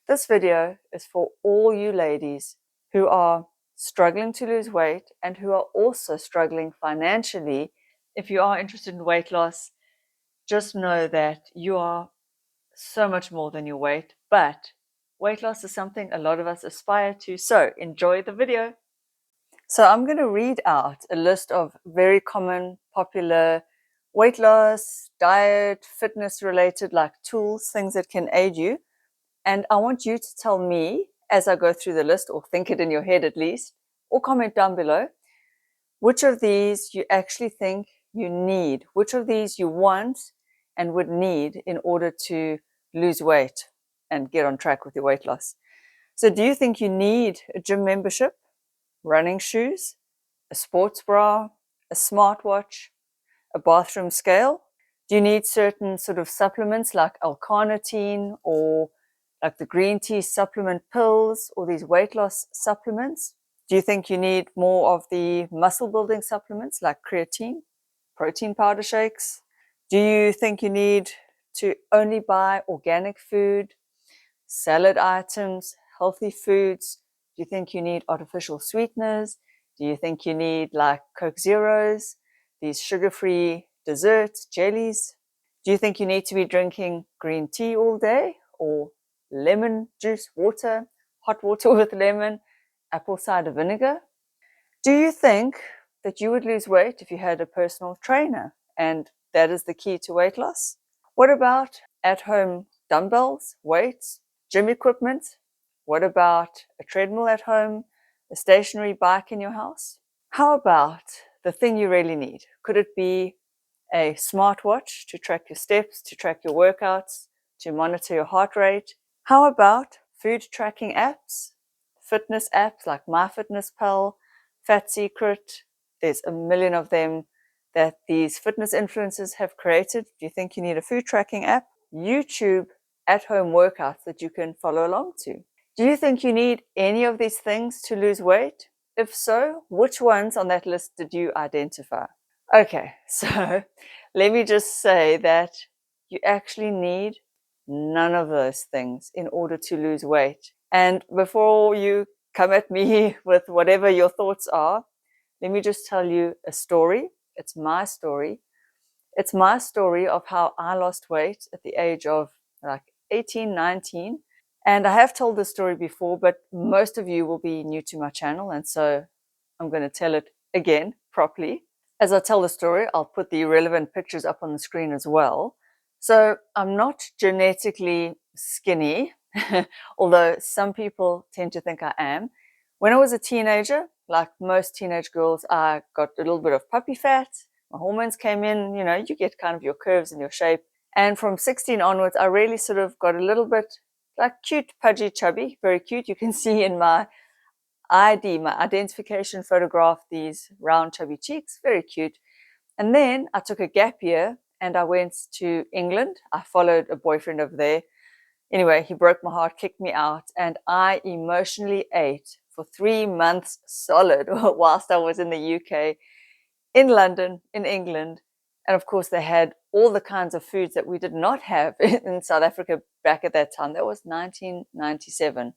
This video is for all you ladies who are struggling to lose weight and who are also struggling financially. If you are interested in weight loss, just know that you are so much more than your weight, but weight loss is something a lot of us aspire to, so enjoy the video. So I'm going to read out a list of very common, popular weight loss, diet, fitness related like tools, things that can aid you. And I want you to tell me as I go through the list, or think it in your head at least, or comment down below, which of these you actually think you need, which of these you want and would need in order to lose weight and get on track with your weight loss. So do you think you need a gym membership, running shoes, a sports bra, a smartwatch, a bathroom scale? Do you need certain sort of supplements like L-carnitine or like the green tea supplement pills or these weight loss supplements? Do you think you need more of the muscle building supplements like creatine, protein powder shakes? Do you think you need to only buy organic food, salad items, healthy foods? Do you think you need artificial sweeteners? Do you think you need like Coke Zeros, these sugar-free desserts, jellies? Do you think you need to be drinking green tea all day, or lemon juice water, hot water with lemon, apple cider vinegar? Do you think that you would lose weight if you had a personal trainer and that is the key to weight loss? What about at-home dumbbells, weights, gym equipment? What about a treadmill at home, a stationary bike in your house? How about the thing you really need? Could it be a smartwatch to track your steps, to track your workouts, to monitor your heart rate? How about food tracking apps, fitness apps like MyFitnessPal, Fat Secret? There's a million of them that these fitness influencers have created. Do you think you need a food tracking app? YouTube at-home workouts that you can follow along to. Do you think you need any of these things to lose weight? If so, which ones on that list did you identify? Okay, so let me just say that you actually need none of those things in order to lose weight. And before you come at me with whatever your thoughts are, let me just tell you a story. It's my story. It's my story of how I lost weight at the age of like 18, 19. And I have told this story before, but most of you will be new to my channel. And so I'm going to tell it again properly. As I tell the story, I'll put the relevant pictures up on the screen as well. So I'm not genetically skinny, although some people tend to think I am. When I was a teenager, like most teenage girls, I got a little bit of puppy fat. My hormones came in, you get kind of your curves and your shape. And from 16 onwards, I really sort of got a little bit like cute, pudgy, chubby, very cute. You can see in my ID, my identification photograph, these round, chubby cheeks, very cute. And then I took a gap year and I went to England. I followed a boyfriend over there. Anyway, he broke my heart, kicked me out, and I emotionally ate for 3 months solid whilst I was in the UK, in London, in England. And of course, they had all the kinds of foods that we did not have in South Africa back at that time. That was 1997.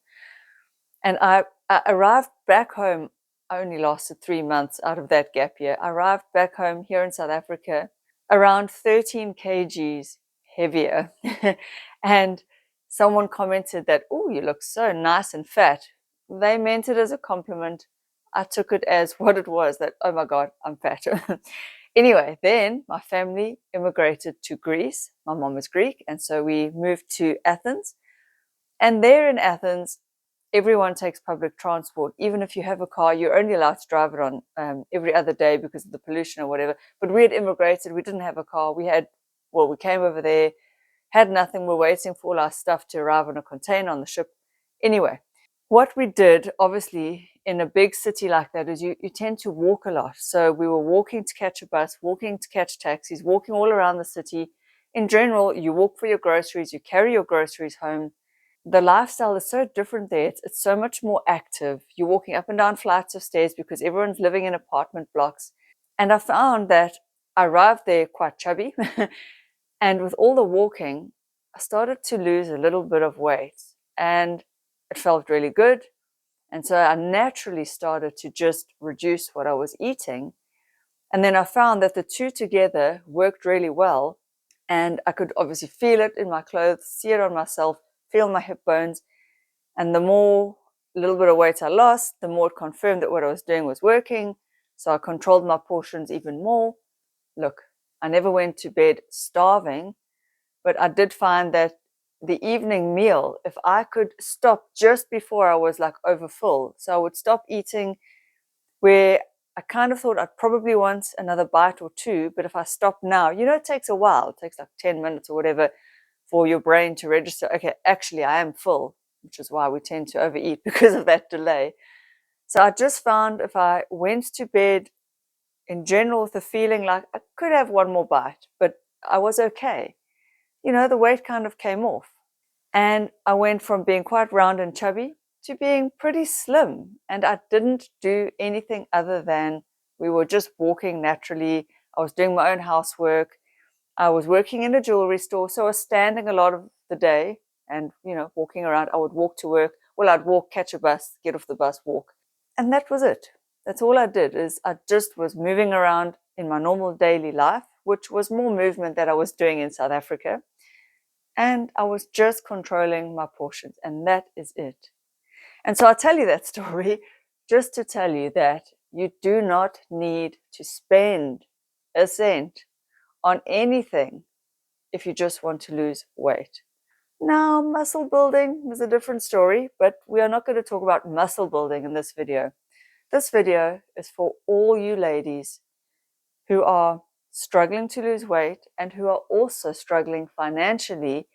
And I arrived back home. I only lasted 3 months out of that gap year. I arrived back home here in South Africa around 13 kgs heavier. And someone commented that, oh, you look so nice and fat. They meant it as a compliment. I took it as what it was, that, oh my God, I'm fat. Anyway, then my family immigrated to Greece. My mom is Greek. And so we moved to Athens. And there in Athens, everyone takes public transport. Even if you have a car, you're only allowed to drive it on every other day because of the pollution or whatever. But we had immigrated. We didn't have a car. We came over there, had nothing. We're waiting for all our stuff to arrive on a container on the ship. Anyway, what we did, obviously, in a big city like that is you tend to walk a lot. So we were walking to catch a bus, walking to catch taxis, walking all around the city. In general, you walk for your groceries, you carry your groceries home. The lifestyle is so different there. It's so much more active. You're walking up and down flights of stairs because everyone's living in apartment blocks. And I found that I arrived there quite chubby. And with all the walking, I started to lose a little bit of weight. and it felt really good. And so I naturally started to just reduce what I was eating. And then I found that the two together worked really well. And I could obviously feel it in my clothes, see it on myself, feel my hip bones. And the more little bit of weight I lost, the more it confirmed that what I was doing was working. So I controlled my portions even more. Look, I never went to bed starving, but I did find that the evening meal, if I could stop just before I was like overfull, so I would stop eating where I kind of thought I'd probably want another bite or two, but if I stop now, it takes a while. It takes like 10 minutes or whatever for your brain to register, okay, actually I am full, which is why we tend to overeat because of that delay. So I just found if I went to bed in general with the feeling like I could have one more bite, but I was okay, the weight kind of came off. And I went from being quite round and chubby to being pretty slim. And I didn't do anything other than we were just walking naturally. I was doing my own housework. I was working in a jewelry store, so I was standing a lot of the day and, walking around. I would walk to work. Well, I'd walk, catch a bus, get off the bus, walk. And that was it. That's all I did, is I just was moving around in my normal daily life, which was more movement that I was doing in South Africa. And I was just controlling my portions, and that is it. And so I tell you that story just to tell you that you do not need to spend a cent on anything if you just want to lose weight. Now, muscle building is a different story, but we are not going to talk about muscle building in this video. This video is for all you ladies who are struggling to lose weight and who are also struggling financially.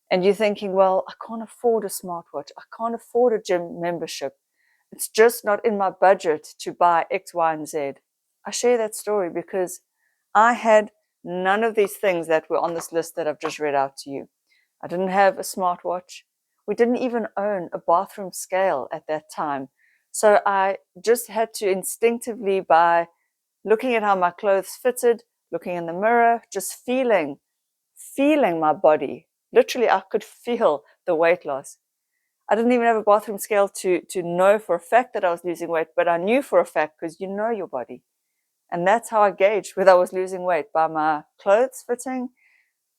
And you're thinking, well, I can't afford a smartwatch. I can't afford a gym membership. It's just not in my budget to buy X, Y, and Z. I share that story because I had none of these things that were on this list that I've just read out to you. I didn't have a smartwatch. We didn't even own a bathroom scale at that time. So I just had to instinctively, by looking at how my clothes fitted, looking in the mirror, just feeling my body. Literally, I could feel the weight loss. I didn't even have a bathroom scale to know for a fact that I was losing weight, but I knew for a fact because you know your body. And that's how I gauged whether I was losing weight, by my clothes fitting,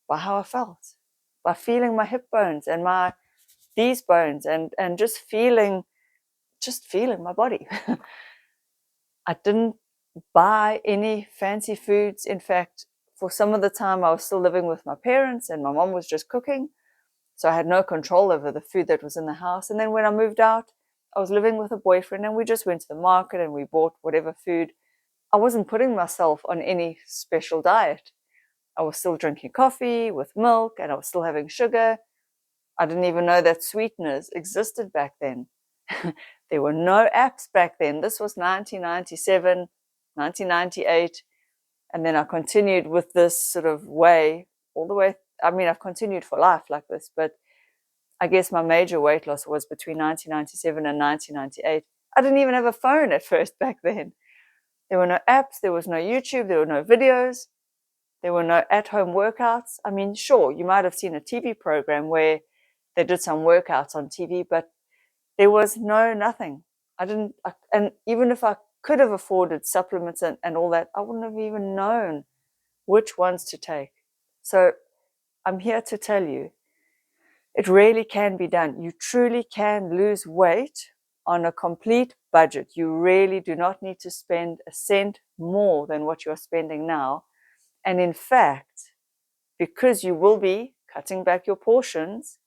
by how I felt, by feeling my hip bones and these bones and just feeling my body. I didn't buy any fancy foods. In fact, for some of the time I was still living with my parents and my mom was just cooking. So I had no control over the food that was in the house. And then when I moved out, I was living with a boyfriend and we just went to the market and we bought whatever food. I wasn't putting myself on any special diet. I was still drinking coffee with milk and I was still having sugar. I didn't even know that sweeteners existed back then. There were no apps back then. This was 1997, 1998. And then I continued with this sort of way all the way. I mean, I've continued for life like this, but I guess my major weight loss was between 1997 and 1998. I didn't even have a phone at first back then. There were no apps, there was no YouTube, there were no videos, there were no at-home workouts. I mean, sure, you might have seen a TV program where they did some workouts on TV, but there was nothing. And even if I could have afforded supplements and all that, I wouldn't have even known which ones to take. So I'm here to tell you, it really can be done. You truly can lose weight on a complete budget. You really do not need to spend a cent more than what you're spending now. And in fact, because you will be cutting back your portions,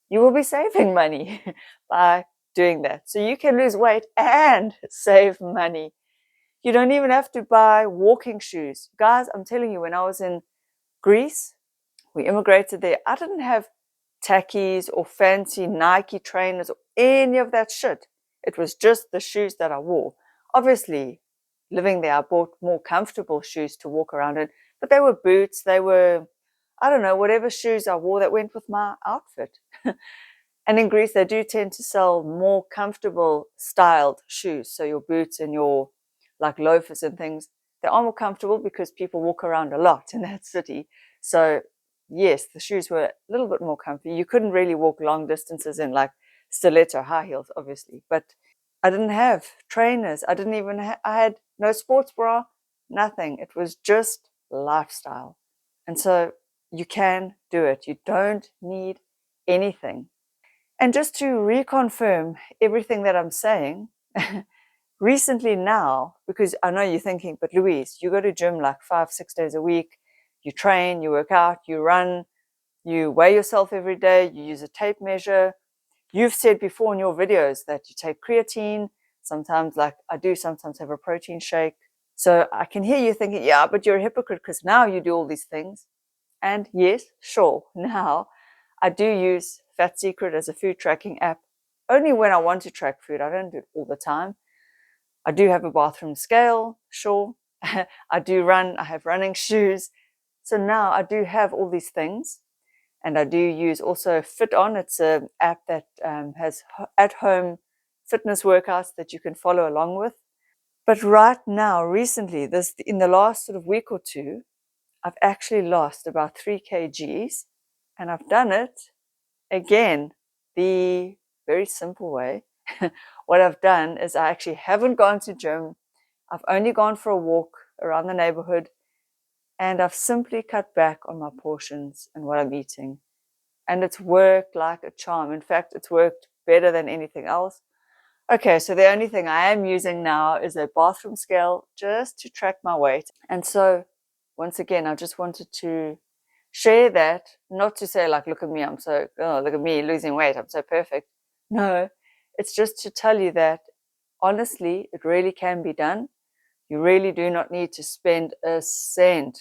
you will be saving money by doing that. So you can lose weight and save money. You don't even have to buy walking shoes. Guys, I'm telling you, when I was in Greece, we immigrated there, I didn't have tackies or fancy Nike trainers or any of that shit. It was just the shoes that I wore. Obviously, living there, I bought more comfortable shoes to walk around in, but they were boots, they were, I don't know, whatever shoes I wore that went with my outfit. And in Greece, they do tend to sell more comfortable styled shoes. So your boots and your like loafers and things, they are more comfortable because people walk around a lot in that city. So yes, the shoes were a little bit more comfy. You couldn't really walk long distances in like stiletto high heels, obviously, but I didn't have trainers. I didn't even I had no sports bra, nothing. It was just lifestyle. And so you can do it. You don't need anything. And just to reconfirm everything that I'm saying, recently now, because I know you're thinking, but Louise, you go to gym like 5-6 days a week, you train, you work out, you run, you weigh yourself every day, you use a tape measure. You've said before in your videos that you take creatine, sometimes like I do sometimes have a protein shake. So I can hear you thinking, yeah, but you're a hypocrite because now you do all these things. And yes, sure, now I do use Fat Secret as a food tracking app only when I want to track food. I don't do it all the time. I do have a bathroom scale, sure. I do run, I have running shoes. So now I do have all these things. And I do use also Fit On. It's an app that has at-home fitness workouts that you can follow along with. But right now, recently, in the last sort of week or two, I've actually lost about 3 kgs. And I've done it again the very simple way. What I've done is I actually haven't gone to gym. I've only gone for a walk around the neighborhood, and I've simply cut back on my portions and what I'm eating. And it's worked like a charm. In fact, it's worked better than anything else. Okay, so the only thing I am using now is a bathroom scale just to track my weight. And so, once again, I just wanted to share that, not to say like, look at me, look at me losing weight, I'm so perfect. No, it's just to tell you that honestly, it really can be done. You really do not need to spend a cent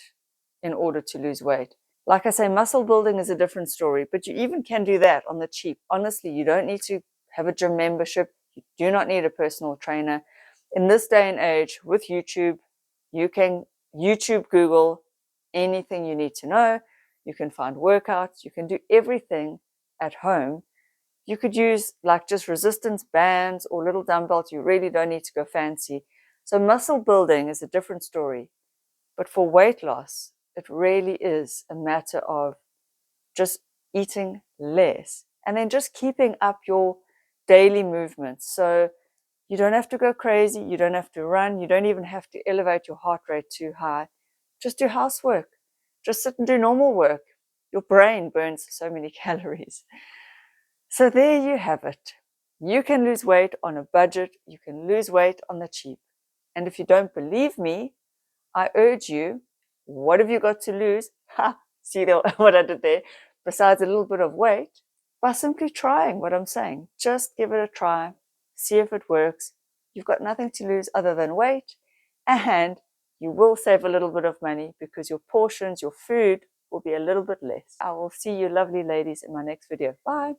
in order to lose weight. Like I say, muscle building is a different story, but you even can do that on the cheap. Honestly, you don't need to have a gym membership. You do not need a personal trainer. In this day and age with YouTube, you can YouTube, Google anything you need to know. You can find workouts. You can do everything at home. You could use like just resistance bands or little dumbbells. You really don't need to go fancy. So muscle building is a different story. But for weight loss, it really is a matter of just eating less and then just keeping up your daily movements. So you don't have to go crazy. You don't have to run. You don't even have to elevate your heart rate too high. Just do housework. Just sit and do normal work. Your brain burns so many calories. So there you have it. You can lose weight on a budget. You can lose weight on the cheap. And if you don't believe me, I urge you, what have you got to lose? See what I did there? Besides a little bit of weight, by simply trying what I'm saying. Just give it a try. See if it works. You've got nothing to lose other than weight, and you will save a little bit of money because your portions, your food will be a little bit less. I will see you lovely ladies in my next video. Bye.